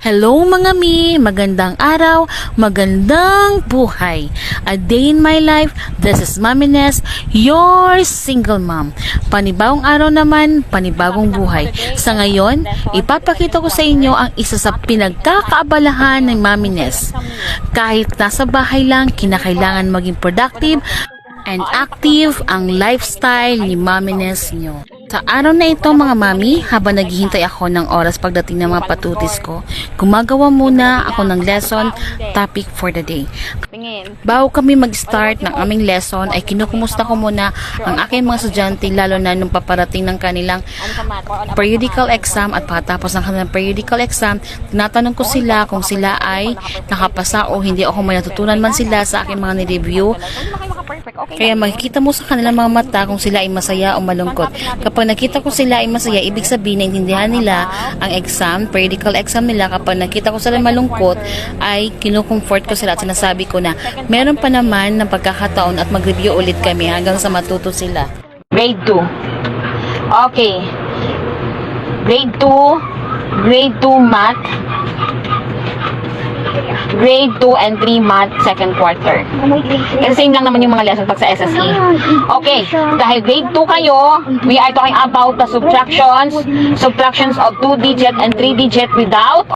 Hello mga mi! Magandang araw, magandang buhay. A day in my life, this is Mami Ness, your single mom. Panibagong araw naman, panibagong buhay. Sa ngayon, ipapakita ko sa inyo ang isa sa pinagkakaabalahan ng Mami Ness. Kahit nasa bahay lang, kinakailangan maging productive and active ang lifestyle ni Mami Ness nyo. Sa araw na ito mga mami, habang naghihintay ako ng oras pagdating ng mga patutis ko, gumagawa muna ako ng lesson topic for the day. Bago kami mag-start ng aming lesson ay kinukumusta ko muna ang aking mga estudyante, lalo na nung paparating ng kanilang periodical exam at pagkatapos ng kanilang periodical exam, tinatanong ko sila kung sila ay nakapasa o hindi o kung may natutunan man sila sa aking mga ni-review. Kaya makikita mo sa kanilang mga mata kung sila ay masaya o malungkot. Kapag nakita ko sila ay masaya, ibig sabihin naintindihan nila ang exam, periodical exam nila. Kapag nakita ko sila malungkot, ay kinukomfort ko sila at sinasabi ko na meron pa naman ng pagkakataon at mag-review ulit kami hanggang sa matuto sila. Grade 2. Okay. Grade 2 math. Grade 2 and 3 math second quarter. Kasi same lang naman yung mga lesson pag sa SSE. Okay, dahil grade 2 kayo, we are talking about the subtractions of 2 digit and 3 digit without